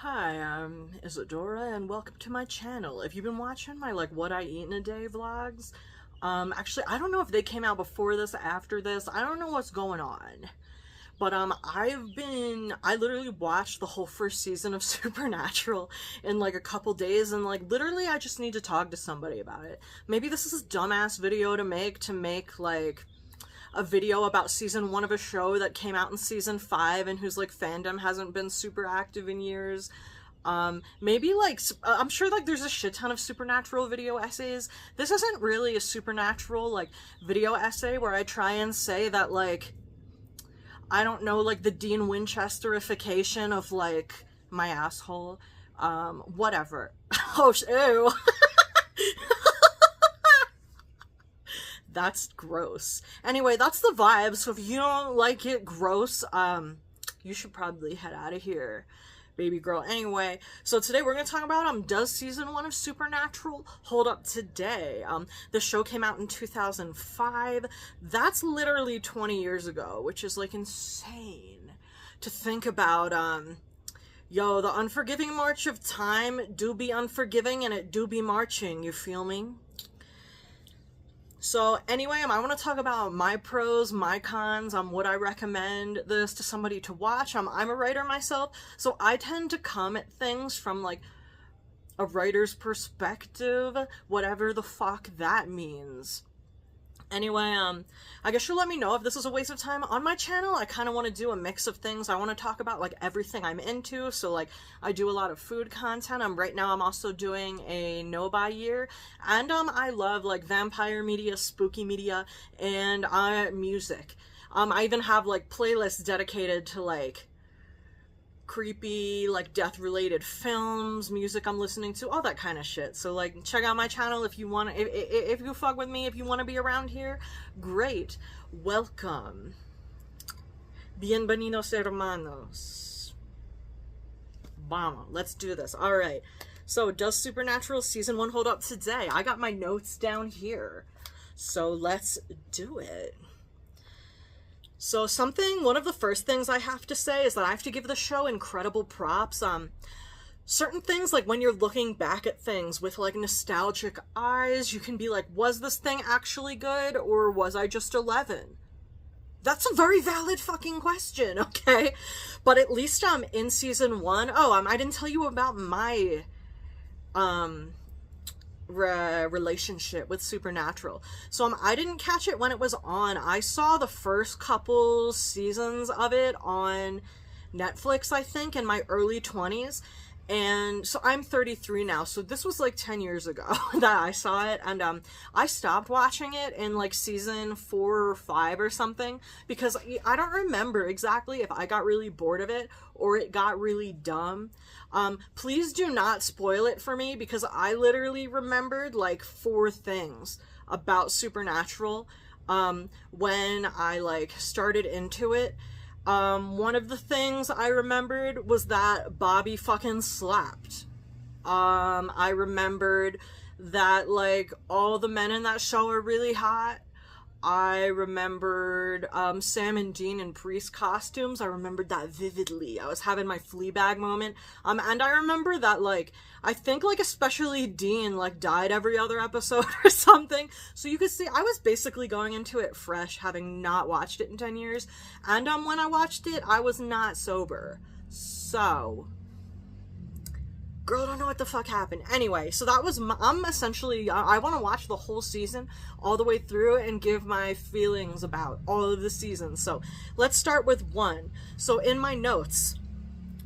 Hi, I'm Isadora and welcome to my channel. If you've been watching my what I eat in a day vlogs, actually I don't know if they came out before this, after this, I don't know what's going on. But I literally watched the whole first season of Supernatural in like a couple days, and literally I just need to talk to somebody about it. Maybe this is a dumbass video to make like a video about season 1 of a show that came out in season 5 and whose fandom hasn't been super active in years. Maybe I'm sure there's a shit ton of Supernatural video essays. This isn't really a Supernatural video essay where I try and say that I don't know, the Dean Winchesterification of my asshole. Whatever. Oh, ew. That's gross. Anyway, that's the vibe, so if you don't like it gross, you should probably head out of here, baby girl. Anyway, so today we're gonna talk about, does season 1 of Supernatural hold up today? The show came out in 2005. That's literally 20 years ago, which is, insane to think about. Yo, the unforgiving march of time do be unforgiving, and it do be marching, you feel me? So anyway, I want to talk about my pros, my cons, would I recommend this to somebody to watch? I'm a writer myself, so I tend to come at things from a writer's perspective, whatever the fuck that means. Anyway, I guess you'll let me know if this is a waste of time. On my channel, I kind of want to do a mix of things. I want to talk about, everything I'm into. So, I do a lot of food content. Right now, I'm also doing a no-buy year. And, I love, vampire media, spooky media, and, music. I even have, playlists dedicated to, creepy, death-related films, music I'm listening to, all that kind of shit. So, check out my channel if you want to, if you fuck with me, if you want to be around here, great. Welcome. Bienvenidos, hermanos. Vamos, let's do this. Alright, so does Supernatural Season 1 hold up today? I got my notes down here, so let's do it. So one of the first things I have to say is that I have to give the show incredible props. Certain things, when you're looking back at things with, nostalgic eyes, you can be like, was this thing actually good, or was I just 11? That's a very valid fucking question, okay? But at least, in season 1, I didn't tell you about my, relationship with Supernatural. So I didn't catch it when it was on. I saw the first couple seasons of it on Netflix, I think, in my early 20s. And so I'm 33 now, so this was 10 years ago that I saw it, and I stopped watching it in season 4 or 5 or something, because I don't remember exactly if I got really bored of it or it got really dumb. Please do not spoil it for me, because I literally remembered 4 things about Supernatural when I started into it. One of the things I remembered was that Bobby fucking slapped. I remembered that, all the men in that show are really hot. I remembered, Sam and Dean in priest costumes. I remembered that vividly. I was having my Fleabag moment. And I remember that, I think, especially Dean, died every other episode or something. So you could see, I was basically going into it fresh, having not watched it in 10 years. And, when I watched it, I was not sober. So, girl, I don't know what the fuck happened. Anyway, so that was I'm essentially, I want to watch the whole season all the way through and give my feelings about all of the seasons. So let's start with 1. So in my notes,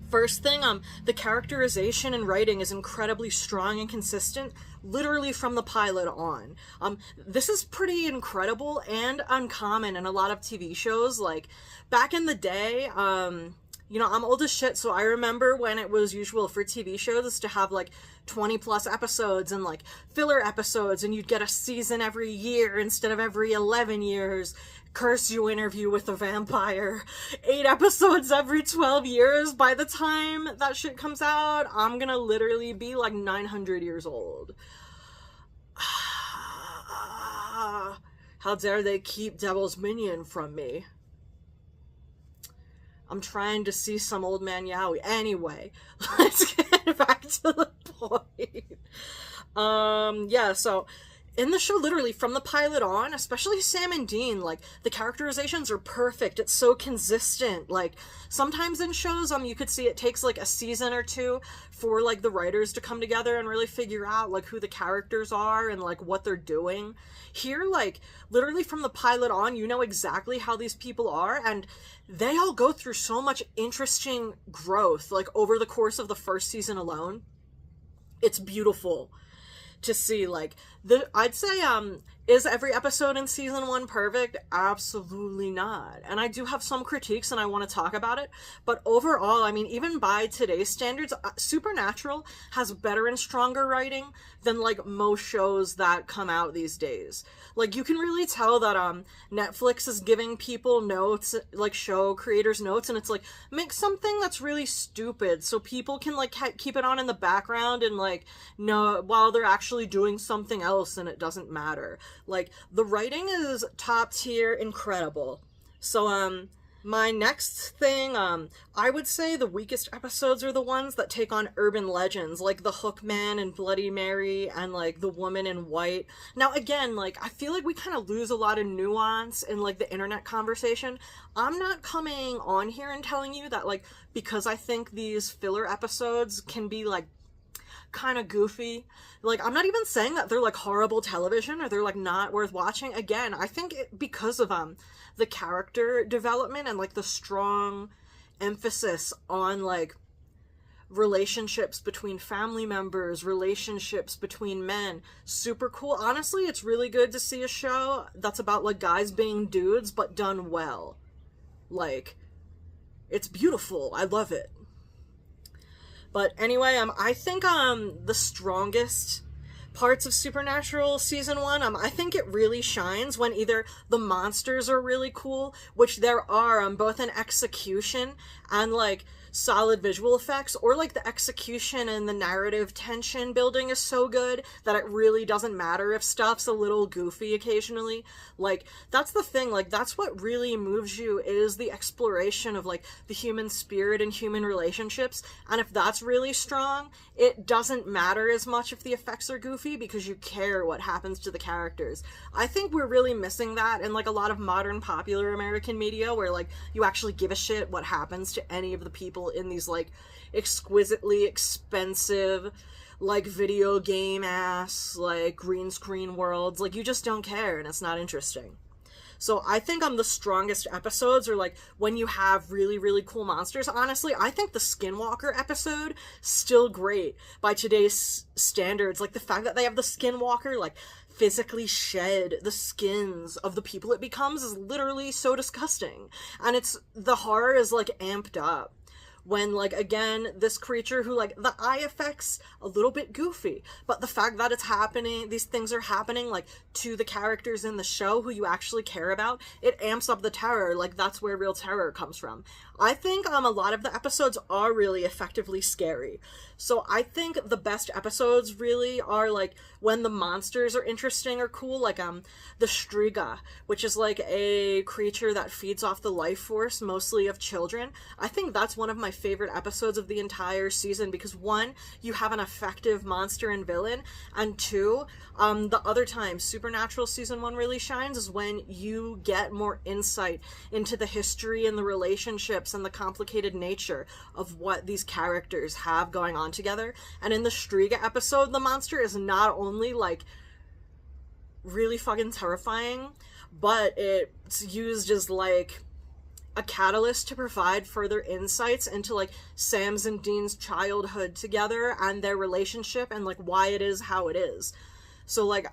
first thing, the characterization and writing is incredibly strong and consistent, literally from the pilot on. This is pretty incredible and uncommon in a lot of TV shows. Back in the day, you know, I'm old as shit, so I remember when it was usual for TV shows to have 20 plus episodes and filler episodes, and you'd get a season every year instead of every 11 years. Curse you, Interview with a Vampire. 8 episodes every 12 years. By the time that shit comes out, I'm gonna literally be 900 years old. How dare they keep Devil's Minion from me? I'm trying to see some old man Yowie. Anyway, let's get back to the point. Yeah, so in the show, literally from the pilot on, especially Sam and Dean, like, the characterizations are perfect. It's so consistent. Like, sometimes in shows, you could see it takes like a season or two for like the writers to come together and really figure out like who the characters are and like what they're doing. Here, like, literally from the pilot on, you know exactly how these people are, and they all go through so much interesting growth, like, over the course of the first season alone. It's beautiful to see. Like, I'd say, is every episode in season 1 perfect? Absolutely not. And I do have some critiques and I want to talk about it. But overall, I mean, even by today's standards, Supernatural has better and stronger writing than like most shows that come out these days. Like, you can really tell that Netflix is giving people notes, like show creators notes, and it's like, make something that's really stupid so people can like keep it on in the background and like know while they're actually doing something else, and it doesn't matter. Like, the writing is top tier, incredible. So, my next thing, I would say the weakest episodes are the ones that take on urban legends, like the Hookman and Bloody Mary and, like, the Woman in White. Now, again, like, I feel like we kind of lose a lot of nuance in, like, the internet conversation. I'm not coming on here and telling you that, like, because I think these filler episodes can be, like, kind of goofy. Like, I'm not even saying that they're like horrible television or they're like not worth watching. Again, I think because of the character development and like the strong emphasis on like relationships between family members, relationships between men, super cool. Honestly, it's really good to see a show that's about like guys being dudes but done well. Like, it's beautiful. I love it. But anyway, I think the strongest parts of Supernatural season 1, I think it really shines when either the monsters are really cool, which there are, both in execution and like solid visual effects, or like the execution and the narrative tension building is so good that it really doesn't matter if stuff's a little goofy occasionally. Like, that's the thing, like, that's what really moves you, is the exploration of like the human spirit and human relationships, and if that's really strong, it doesn't matter as much if the effects are goofy because you care what happens to the characters. I think we're really missing that in like a lot of modern popular American media, where like you actually give a shit what happens to any of the people in these like exquisitely expensive like video game ass like green screen worlds. Like, you just don't care and it's not interesting. So I think the strongest episodes are like when you have really, really cool monsters. Honestly, I think the Skinwalker episode, still great by today's standards. Like, the fact that they have the Skinwalker like physically shed the skins of the people it becomes is literally so disgusting. And the horror is like amped up when, like, again, this creature who, like, the eye effects a little bit goofy, but the fact that it's happening, these things are happening, like, to the characters in the show who you actually care about, it amps up the terror. Like, that's where real terror comes from. I think a lot of the episodes are really effectively scary. So I think the best episodes really are like when the monsters are interesting or cool, like the Striga, which is like a creature that feeds off the life force, mostly of children. I think that's one of my favorite episodes of the entire season because, one, you have an effective monster and villain, and two, the other time Supernatural season 1 really shines is when you get more insight into the history and the relationships and the complicated nature of what these characters have going on together. And in the Striga episode, the monster is not only like really fucking terrifying, but it's used as like a catalyst to provide further insights into like Sam's and Dean's childhood together and their relationship and like why it is how it is. So like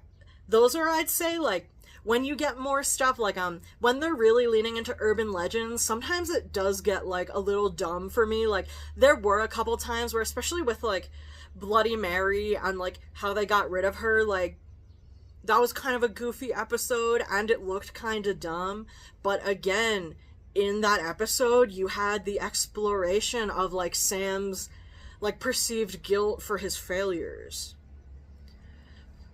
those are, I'd say, like when you get more stuff like when they're really leaning into urban legends, sometimes it does get like a little dumb for me. Like there were a couple times where, especially with like Bloody Mary and like how they got rid of her, like that was kind of a goofy episode and it looked kind of dumb. But again, in that episode you had the exploration of like Sam's like perceived guilt for his failures.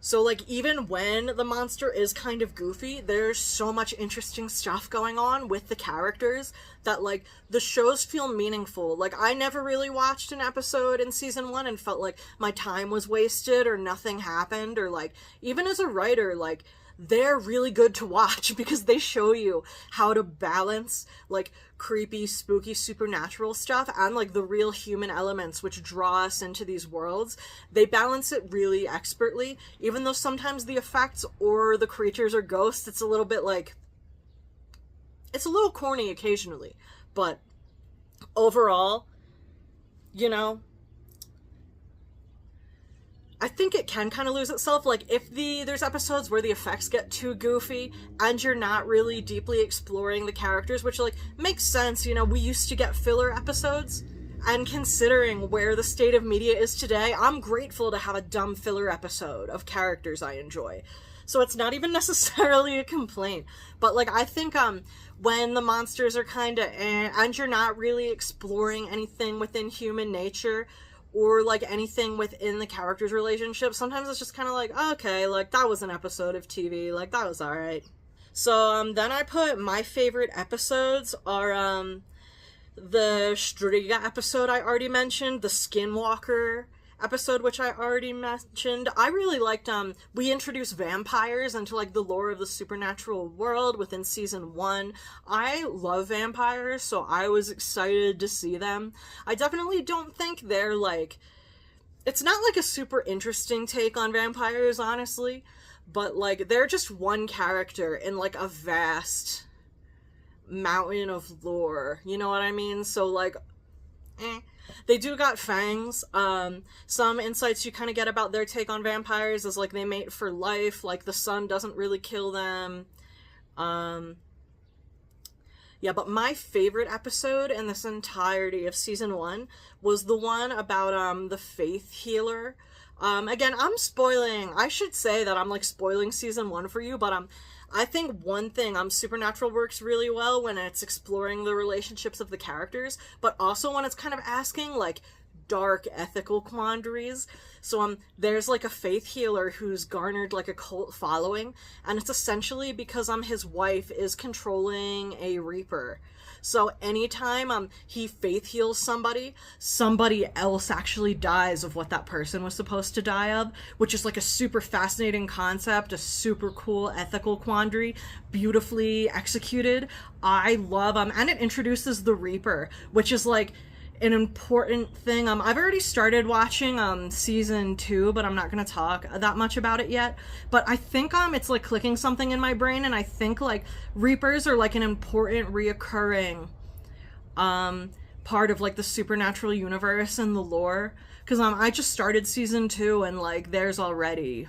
So, like, even when the monster is kind of goofy, there's so much interesting stuff going on with the characters that, like, the shows feel meaningful. Like, I never really watched an episode in season 1 and felt like my time was wasted or nothing happened, or, like, even as a writer, like, they're really good to watch because they show you how to balance, like, creepy, spooky, supernatural stuff and, like, the real human elements which draw us into these worlds. They balance it really expertly, even though sometimes the effects or the creatures or ghosts, it's a little bit, like, it's a little corny occasionally, but overall, you know, I think it can kind of lose itself. Like, if there's episodes where the effects get too goofy and you're not really deeply exploring the characters, which, like, makes sense. You know, we used to get filler episodes, and considering where the state of media is today, I'm grateful to have a dumb filler episode of characters I enjoy. So it's not even necessarily a complaint. But, like, I think when the monsters are kind of and you're not really exploring anything within human nature, or, like, anything within the characters' relationship, sometimes it's just kind of like, okay, like, that was an episode of TV, like, that was alright. So, then I put my favorite episodes are, the Striga episode I already mentioned, the Skinwalker episode, which I already mentioned. I really liked, we introduced vampires into, like, the lore of the supernatural world within season 1. I love vampires, so I was excited to see them. I definitely don't think they're, like, it's not, like, a super interesting take on vampires, honestly, but, like, they're just one character in, like, a vast mountain of lore, you know what I mean? So, like, they do got fangs. Some insights you kind of get about their take on vampires is, like, they mate for life, like, the sun doesn't really kill them. Yeah, but my favorite episode in this entirety of season 1 was the one about, the faith healer. Again, I'm spoiling, I should say that I'm, like, spoiling season 1 for you, but, I think one thing, Supernatural works really well when it's exploring the relationships of the characters, but also when it's kind of asking, like, dark ethical quandaries. So, there's, like, a faith healer who's garnered, like, a cult following, and it's essentially because, his wife is controlling a Reaper. So anytime he faith heals somebody else actually dies of what that person was supposed to die of, which is, like, a super fascinating concept, a super cool ethical quandary, beautifully executed. I love, and it introduces the Reaper, which is, like, an important thing. I've already started watching season 2, but I'm not gonna talk that much about it yet. But I think it's, like, clicking something in my brain, and I think, like, Reapers are, like, an important reoccurring part of, like, the supernatural universe and the lore. Because I just started season 2, and, like, there's already.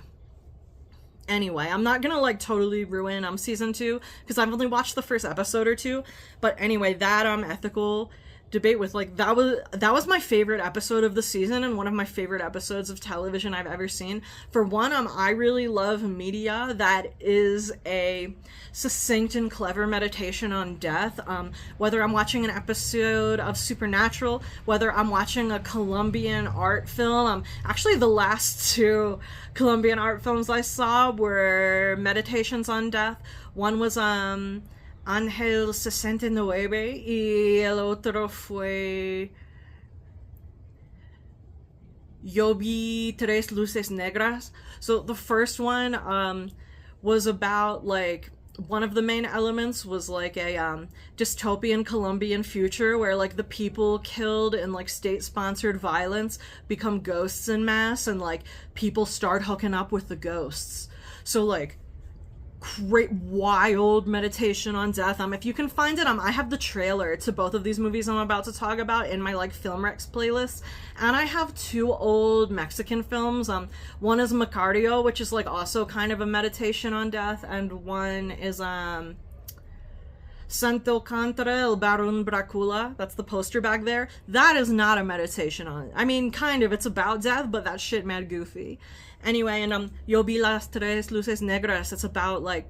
Anyway, I'm not gonna, like, totally ruin season 2 because I've only watched the first episode or two. But anyway, that ethical debate with, like, that was my favorite episode of the season and one of my favorite episodes of television I've ever seen. For one, I really love media that is a succinct and clever meditation on death. Whether I'm watching an episode of Supernatural, whether I'm watching a Colombian art film, actually the last 2 Colombian art films I saw were meditations on death. One was Ángel 69 y el otro fue Yo vi tres luces negras. So the first one was about, like, one of the main elements was, like, a dystopian Colombian future where, like, the people killed in, like, state-sponsored violence become ghosts en masse, and, like, people start hooking up with the ghosts. So, like, great wild meditation on death. If you can find it, I have the trailer to both of these movies I'm about to talk about in my, like, Film Rex playlist, and I have 2 old Mexican films. One is Macario, which is, like, also kind of a meditation on death, and one is Santo Contra el Barón Dracula. That's the poster back there. That is not a meditation on it. I mean, kind of, it's about death, but that shit mad goofy. Anyway, and Yo vi las tres luces negras. It's about, like,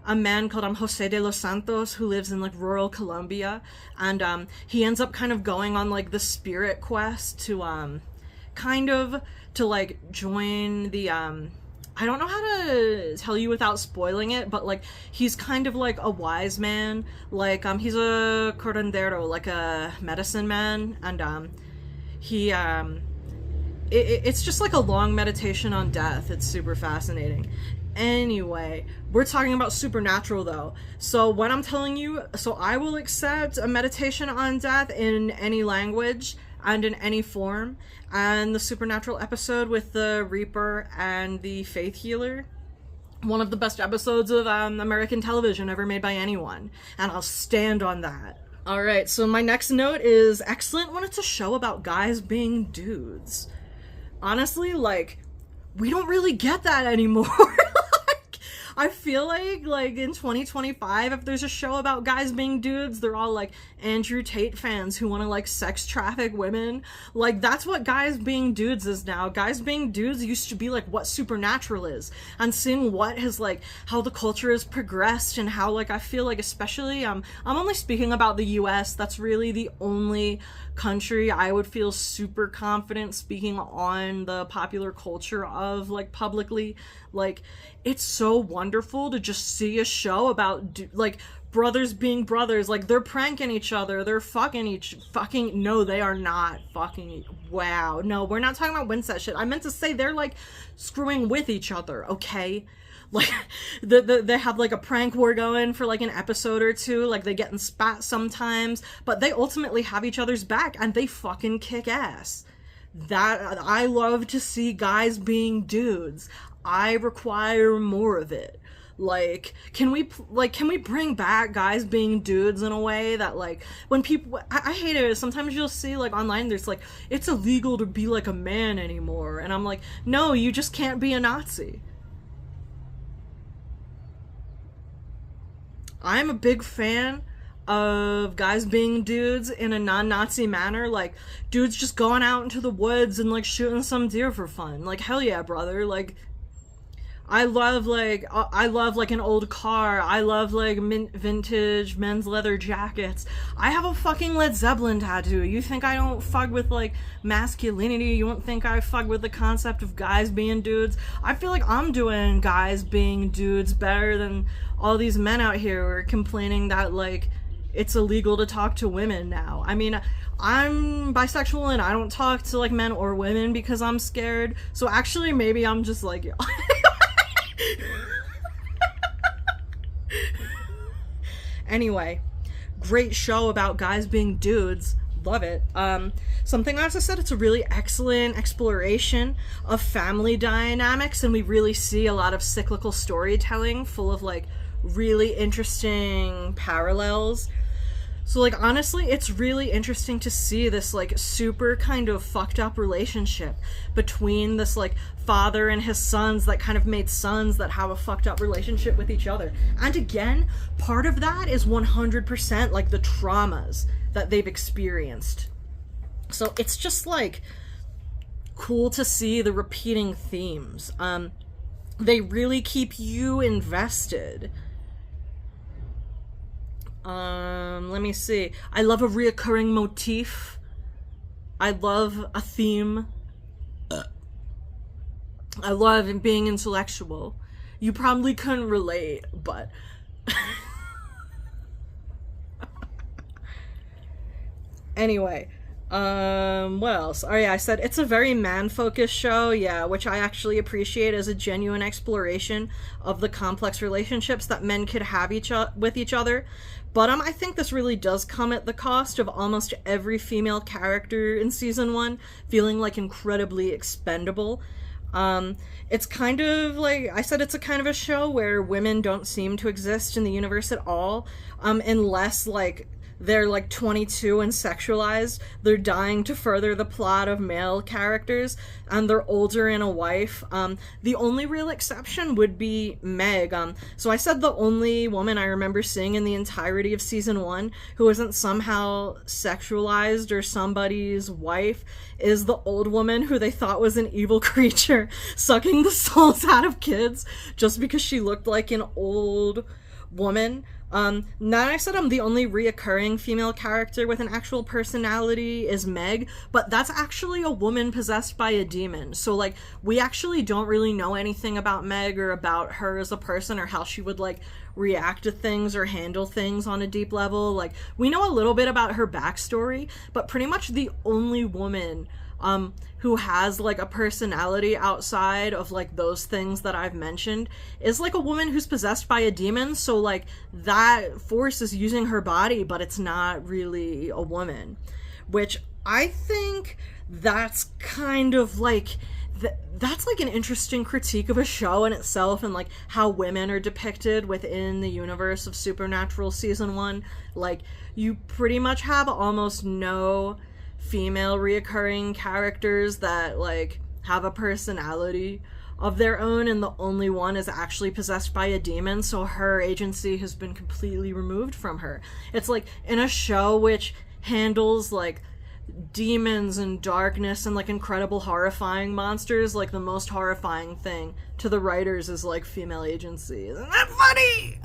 a man called Jose de los Santos who lives in, like, rural Colombia, and he ends up kind of going on, like, the spirit quest to kind of to, like, join the I don't know how to tell you without spoiling it, but like he's kind of like a wise man. Like he's a curandero, like a medicine man, and he it's just like a long meditation on death. It's super fascinating. Anyway, we're talking about Supernatural though. So when I'm telling you, so I will accept a meditation on death in any language and in any form. And the Supernatural episode with the Reaper and the Faith Healer, one of the best episodes of American television ever made by anyone. And I'll stand on that. Alright, so my next note is excellent when it's a show about guys being dudes. Honestly, like, we don't really get that anymore. I feel like in 2025, if there's a show about guys being dudes, they're all like Andrew Tate fans who want to like sex traffic women. Like that's what guys being dudes is now. Guys being dudes used to be like what Supernatural is, and seeing what has like how the culture has progressed and how like I feel like especially I'm only speaking about the US. That's really the only country I would feel super confident speaking on the popular culture of like publicly. Like it's so wonderful to just see a show about like brothers being brothers. Like they're pranking each other, they're fucking no, they are not fucking. Wow, no, we're not talking about Winsett shit. I meant to say they're like screwing with each other, okay? Like they have like a prank war going for like an episode or two, like they get in spat sometimes, but they ultimately have each other's back and they fucking kick ass. That I love to see guys being dudes. I require more of it. Like, can we bring back guys being dudes in a way that, like, when people, I hate it, sometimes you'll see, like, online, there's, like, it's illegal to be, like, a man anymore, and I'm like, no, you just can't be a Nazi. I'm a big fan of guys being dudes in a non-Nazi manner, like, dudes just going out into the woods and, like, shooting some deer for fun. Like, hell yeah, brother, like, I love like an old car. I love like vintage men's leather jackets. I have a fucking Led Zeppelin tattoo. You think I don't fuck with like masculinity? You won't think I fuck with the concept of guys being dudes? I feel like I'm doing guys being dudes better than all these men out here who are complaining that like it's illegal to talk to women now. I mean, I'm bisexual and I don't talk to like men or women because I'm scared. So actually maybe I'm just like Anyway, great show about guys being dudes. Love it. Something else I said, it's a really excellent exploration of family dynamics, and we really see a lot of cyclical storytelling full of like really interesting parallels. So like honestly, it's really interesting to see this like super kind of fucked up relationship between this like father and his sons that kind of made sons that have a fucked up relationship with each other. And again, part of that is 100% like the traumas that they've experienced. So it's just like cool to see the repeating themes. They really keep you invested. Let me see. I love a reoccurring motif. I love a theme. I love being intellectual. You probably couldn't relate, but anyway, what else? Oh yeah, I said it's a very man-focused show, yeah, which I actually appreciate as a genuine exploration of the complex relationships that men could have with each other. But I think this really does come at the cost of almost every female character in season 1 feeling like incredibly expendable. It's kind of like I said, it's a kind of a show where women don't seem to exist in the universe at all, unless like they're like 22 and sexualized. They're dying to further the plot of male characters, and they're older and a wife. The only real exception would be Meg. So I said the only woman I remember seeing in the entirety of season 1 who isn't somehow sexualized or somebody's wife is the old woman who they thought was an evil creature sucking the souls out of kids just because she looked like an old woman. Now I said I'm the only reoccurring female character with an actual personality is Meg, but that's actually a woman possessed by a demon. So, like, we actually don't really know anything about Meg or about her as a person or how she would, like, react to things or handle things on a deep level. Like, we know a little bit about her backstory, but pretty much the only woman who has, like, a personality outside of, like, those things that I've mentioned is, like, a woman who's possessed by a demon. So, like, that force is using her body, but it's not really a woman. Which I think that's kind of, like, that's, like, an interesting critique of a show in itself and, like, how women are depicted within the universe of Supernatural Season 1. Like, you pretty much have almost no female reoccurring characters that, like, have a personality of their own, and the only one is actually possessed by a demon, so her agency has been completely removed from her. It's like, in a show which handles, like, demons and darkness and, like, incredible horrifying monsters, like, the most horrifying thing to the writers is, like, female agency. Isn't that funny?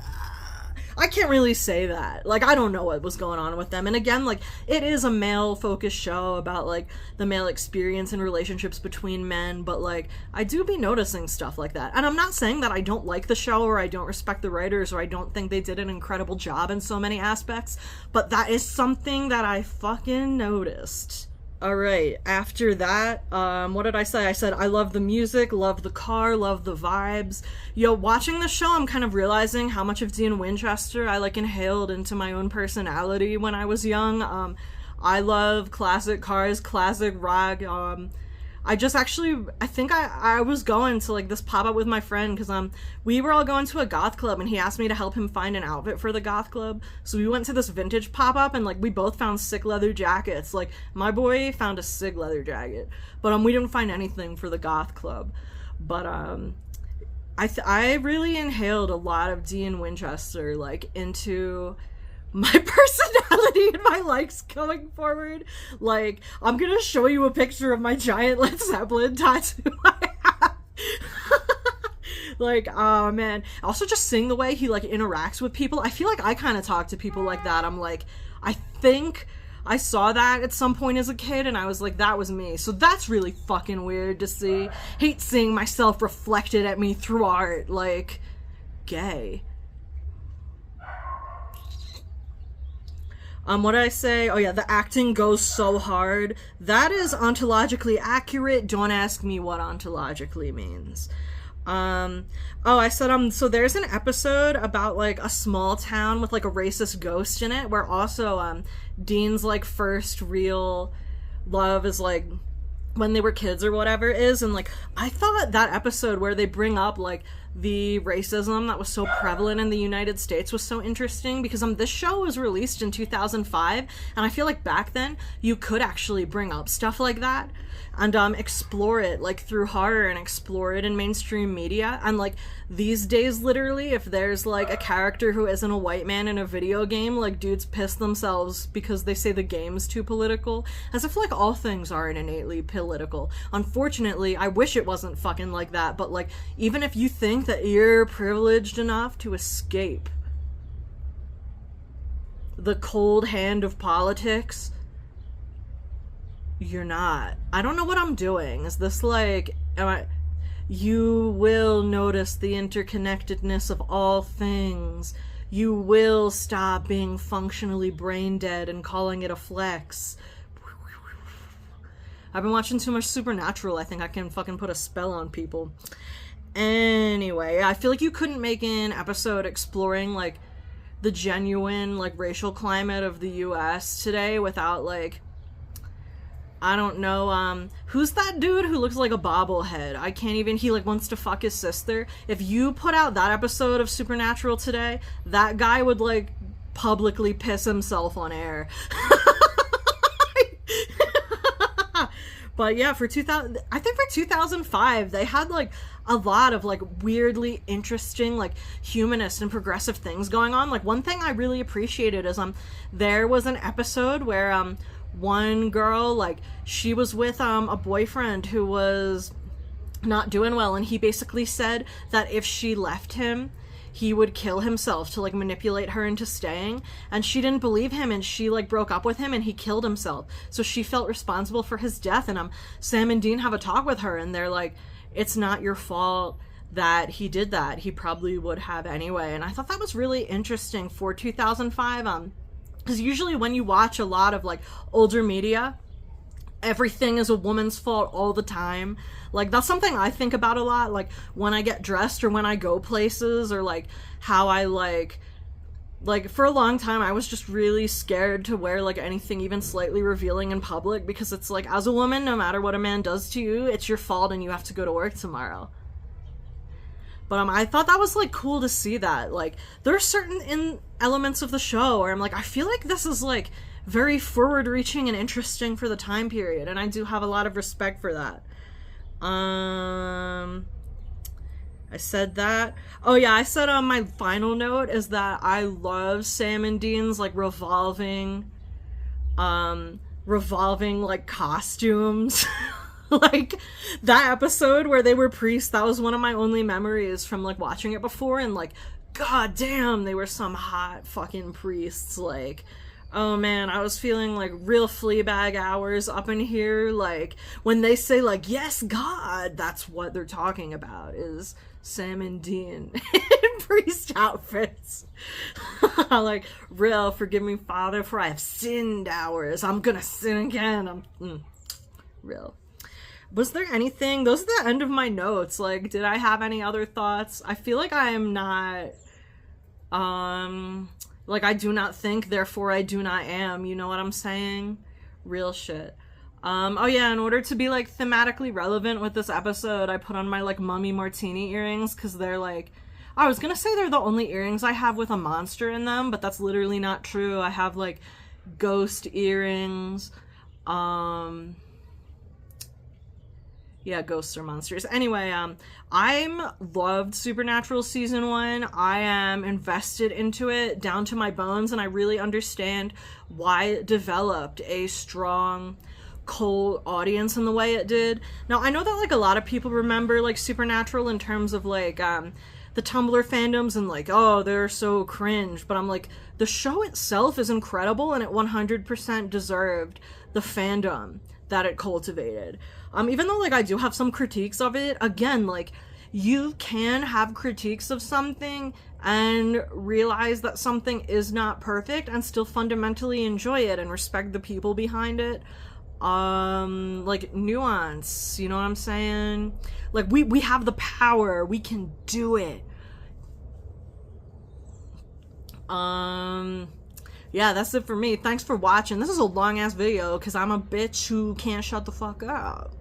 I can't really say that. Like, I don't know what was going on with them. And again, like, it is a male-focused show about, like, the male experience and relationships between men, but, like, I do be noticing stuff like that. And I'm not saying that I don't like the show or I don't respect the writers or I don't think they did an incredible job in so many aspects, but that is something that I fucking noticed. Alright, after that, what did I say? I said I love the music, love the car, love the vibes. Yo, watching the show, I'm kind of realizing how much of Dean Winchester I, like, inhaled into my own personality when I was young. I love classic cars, classic rock. I think I was going to, like, this pop-up with my friend, because we were all going to a goth club, and he asked me to help him find an outfit for the goth club, so we went to this vintage pop-up, and, like, we both found sick leather jackets. Like, my boy found a sick leather jacket, but, we didn't find anything for the goth club, but, I really inhaled a lot of Dean Winchester, like, into my personality and my likes going forward. Like, I'm gonna show you a picture of my giant Led Zeppelin tattoo I have. Like, oh man. Also, just seeing the way he, like, interacts with people, I feel like I kind of talk to people like that. I'm like, I think I saw that at some point as a kid, and I was like, that was me. So that's really fucking weird to see. Hate seeing myself reflected at me through art. Like, gay. What did I say? Oh yeah, the acting goes so hard. That is ontologically accurate. Don't ask me what ontologically means. Oh, I said, so there's an episode about, like, a small town with, like, a racist ghost in it, where also, Dean's, like, first real love is, like, when they were kids or whatever is, and, like, I thought that episode where they bring up, like, the racism that was so prevalent in the United States was so interesting, because this show was released in 2005, and I feel like back then you could actually bring up stuff like that and explore it, like, through horror, and explore it in mainstream media. And, like, these days, literally, if there's, like, a character who isn't a white man in a video game, like, dudes piss themselves because they say the game's too political, as if, like, all things aren't innately political. Unfortunately, I wish it wasn't fucking like that, but, like, even if you think that you're privileged enough to escape the cold hand of politics, you're not. I don't know what I'm doing. Is this, like, you will notice the interconnectedness of all things. You will stop being functionally brain dead and calling it a flex. I've been watching too much Supernatural. I think I can fucking put a spell on people. Anyway, I feel like you couldn't make an episode exploring, like, the genuine, like, racial climate of the US today without, like, I don't know, who's that dude who looks like a bobblehead? I can't even, he, like, wants to fuck his sister. If you put out that episode of Supernatural today, that guy would, like, publicly piss himself on air. But yeah, I think for 2005, they had, like, a lot of, like, weirdly interesting, like, humanist and progressive things going on. Like, one thing I really appreciated is, there was an episode where, one girl, like, she was with, a boyfriend who was not doing well, and he basically said that if she left him, he would kill himself to like manipulate her into staying, and she didn't believe him, and she like broke up with him, and he killed himself. So she felt responsible for his death, and Sam and Dean have a talk with her, and they're like, it's not your fault that he did that. He probably would have anyway. And I thought that was really interesting for 2005, because usually when you watch a lot of like older media, everything is a woman's fault all the time. Like, that's something I think about a lot, like when I get dressed or when I go places, or like how I like for a long time I was just really scared to wear like anything even slightly revealing in public, because it's like, as a woman, no matter what a man does to you, it's your fault and you have to go to work tomorrow. But I thought that was like cool to see that. Like, there are certain elements of the show where I'm like, I feel like this is like very forward reaching and interesting for the time period, and I do have a lot of respect for that. I said that. Oh yeah, I said my final note is that I love Sam and Dean's like revolving like costumes. Like, that episode where they were priests, that was one of my only memories from like watching it before, and like, god damn, they were some hot fucking priests. Like, oh man, I was feeling like real Fleabag hours up in here. Like, when they say like, yes, God, that's what they're talking about, is Sam and Dean in priest outfits. Like, real, forgive me, Father, for I have sinned hours. I'm gonna sin again. Real. Was there anything? Those are the end of my notes. Like, did I have any other thoughts? I feel like I am not, like, I do not think, therefore I do not am. You know what I'm saying? Real shit. Oh yeah, in order to be, like, thematically relevant with this episode, I put on my, like, mummy martini earrings, because they're, like, I was gonna say they're the only earrings I have with a monster in them, but that's literally not true. I have, like, ghost earrings, yeah, ghosts or monsters. Anyway, I'm loved Supernatural season 1. I am invested into it down to my bones, and I really understand why it developed a strong cult audience in the way it did. Now, I know that like a lot of people remember like Supernatural in terms of like the Tumblr fandoms and like, oh, they're so cringe, but I'm like, the show itself is incredible, and it 100% deserved the fandom that it cultivated. Even though, like, I do have some critiques of it, again, like, you can have critiques of something and realize that something is not perfect and still fundamentally enjoy it and respect the people behind it. Like, nuance, you know what I'm saying? Like, we have the power, we can do it. Yeah, that's it for me. Thanks for watching. This is a long-ass video because I'm a bitch who can't shut the fuck up.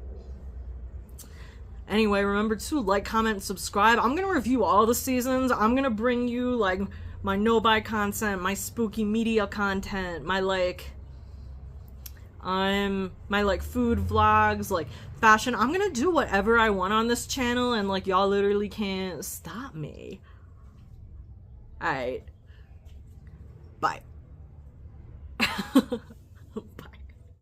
Anyway, remember to like, comment, and subscribe. I'm gonna review all the seasons. I'm gonna bring you, like, my no-buy content, my spooky media content, my, like, food vlogs, like, fashion. I'm gonna do whatever I want on this channel, and, like, y'all literally can't stop me. Alright. Bye.